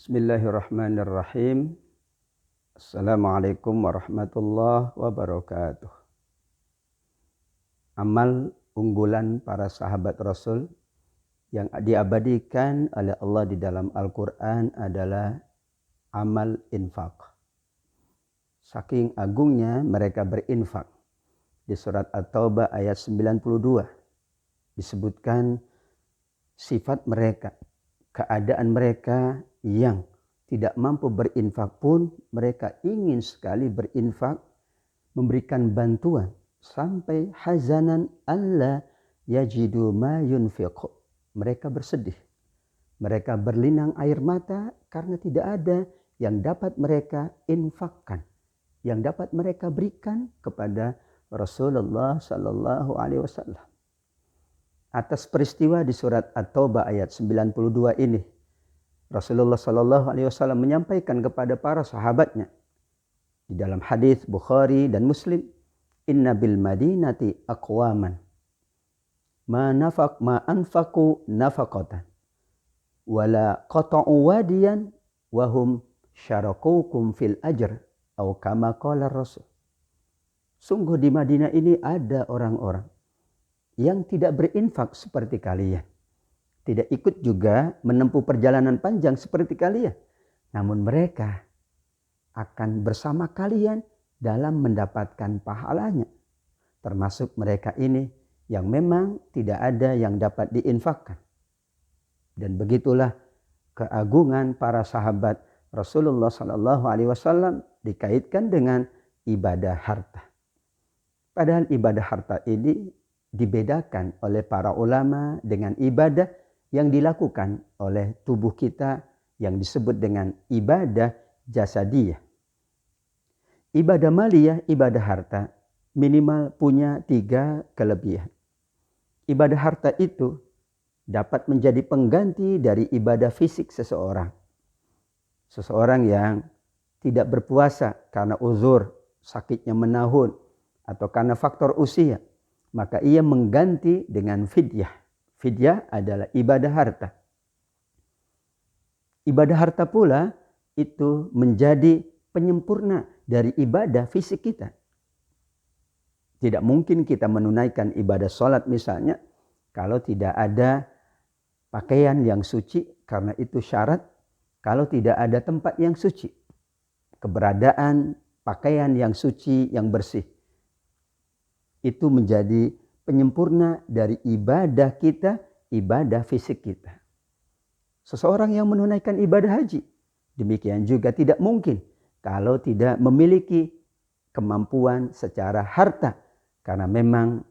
Bismillahirrahmanirrahim. Assalamualaikum warahmatullahi wabarakatuh. Amal unggulan para sahabat Rasul yang diabadikan oleh Allah di dalam Al-Quran adalah amal infak. Saking agungnya mereka berinfak. Di surat At-Taubah ayat 92 disebutkan sifat mereka, keadaan mereka yang tidak mampu berinfak pun mereka ingin sekali berinfak, memberikan bantuan sampai hazanan alla yajidu ma yunfiqu. Mereka bersedih, mereka berlinang air mata karena tidak ada yang dapat mereka infakkan, yang dapat mereka berikan kepada Rasulullah sallallahu alaihi wasallam. Atas peristiwa di surat At-Taubah ayat 92 ini, Rasulullah sallallahu alaihi wasallam menyampaikan kepada para sahabatnya di dalam hadis Bukhari dan Muslim, inna bil madinati aqwaman ma anfaqu nafaqatan wala qata'u wadiyan wa hum syarakukum fil ajr atau kama qala Rasul. Sungguh di Madinah ini ada orang-orang yang tidak berinfak seperti kalian, tidak ikut juga menempuh perjalanan panjang seperti kalian, namun mereka akan bersama kalian dalam mendapatkan pahalanya. Termasuk mereka ini yang memang tidak ada yang dapat diinfakkan. Dan begitulah keagungan para sahabat Rasulullah sallallahu alaihi wasallam dikaitkan dengan ibadah harta. Padahal ibadah harta ini dibedakan oleh para ulama dengan ibadah yang dilakukan oleh tubuh kita yang disebut dengan ibadah jasadiyah. Ibadah maliyah, ibadah harta minimal punya 3 kelebihan. Ibadah harta itu dapat menjadi pengganti dari ibadah fisik seseorang. Seseorang yang tidak berpuasa karena uzur, sakitnya menahun, atau karena faktor usia, maka ia mengganti dengan fidyah. Fidyah adalah ibadah harta. Ibadah harta pula itu menjadi penyempurna dari ibadah fisik kita. Tidak mungkin kita menunaikan ibadah sholat misalnya kalau tidak ada pakaian yang suci, karena itu syarat. Kalau tidak ada tempat yang suci, keberadaan pakaian yang suci, yang bersih, itu menjadi penyempurna dari ibadah kita, ibadah fisik kita. Seseorang yang menunaikan ibadah haji, demikian juga tidak mungkin kalau tidak memiliki kemampuan secara harta. Karena memang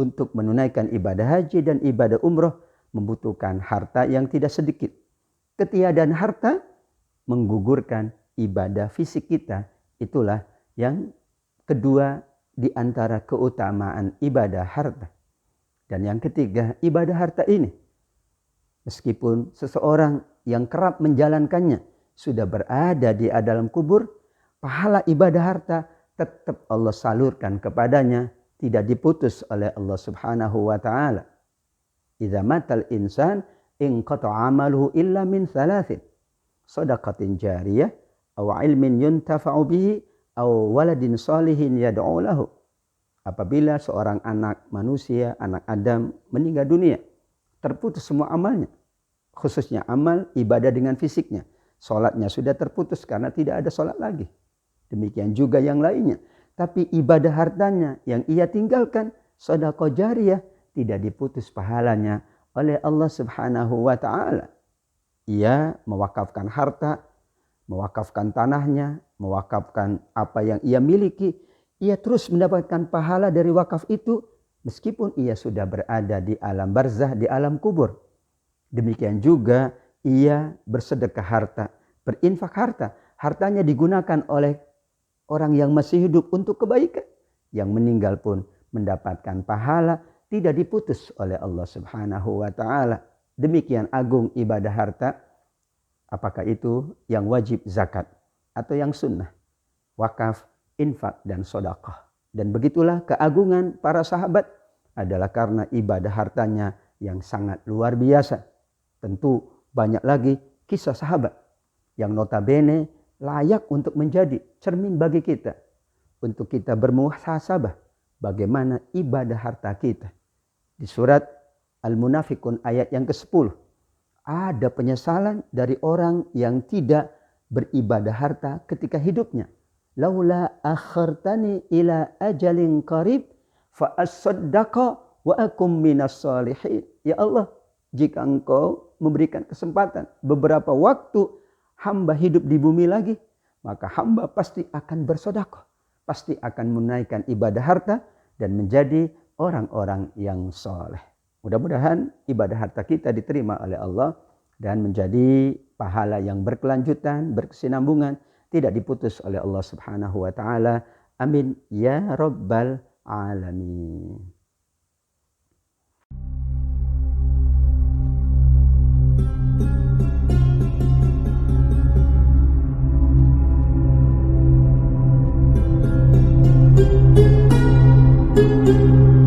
untuk menunaikan ibadah haji dan ibadah umroh membutuhkan harta yang tidak sedikit. Ketiadaan harta menggugurkan ibadah fisik kita. Itulah yang kedua di antara keutamaan ibadah harta. Dan yang ketiga, ibadah harta ini, meskipun seseorang yang kerap menjalankannya sudah berada di dalam kubur, pahala ibadah harta tetap Allah salurkan kepadanya, tidak diputus oleh Allah Subhanahu wa taala. Idza matal insan inqata'a amaluhu illa min thalathin, shadaqatin jariyah aw ilmin yuntafa'u bihi aw waladin shalihin yad'u lahu. Apabila seorang anak manusia, anak Adam meninggal dunia, terputus semua amalnya, khususnya amal ibadah dengan fisiknya. Salatnya sudah terputus karena tidak ada salat lagi. Demikian juga yang lainnya. Tapi ibadah hartanya yang ia tinggalkan, sedekah jariyah, tidak diputus pahalanya oleh Allah Subhanahu wa taala. Ia mewakafkan harta, mewakafkan tanahnya, mewakafkan apa yang ia miliki. Ia terus mendapatkan pahala dari wakaf itu meskipun ia sudah berada di alam barzah, di alam kubur. Demikian juga ia bersedekah harta, berinfak harta. Hartanya digunakan oleh orang yang masih hidup untuk kebaikan. Yang meninggal pun mendapatkan pahala, tidak diputus oleh Allah Subhanahu wa taala. Demikian agung ibadah harta. Apakah itu yang wajib zakat atau yang sunnah, wakaf, infak, dan sedekah. Dan begitulah keagungan para sahabat adalah karena ibadah hartanya yang sangat luar biasa. Tentu banyak lagi kisah sahabat yang notabene layak untuk menjadi cermin bagi kita. Untuk kita bermuhasabah bagaimana ibadah harta kita. Di surat Al-Munafikun ayat yang ke-10. Ada penyesalan dari orang yang tidak beribadah harta ketika hidupnya. Laula akhartani ila ajalin qarib fa asaddaqa wa akum minas salihin. Ya Allah, jika engkau memberikan kesempatan beberapa waktu hamba hidup di bumi lagi, maka hamba pasti akan bersedekah, pasti akan menunaikan ibadah harta dan menjadi orang-orang yang soleh. Mudah-mudahan ibadah harta kita diterima oleh Allah dan menjadi pahala yang berkelanjutan, berkesinambungan, tidak diputus oleh Allah Subhanahu wa taala. Amin ya rabbal alamin. Thank you.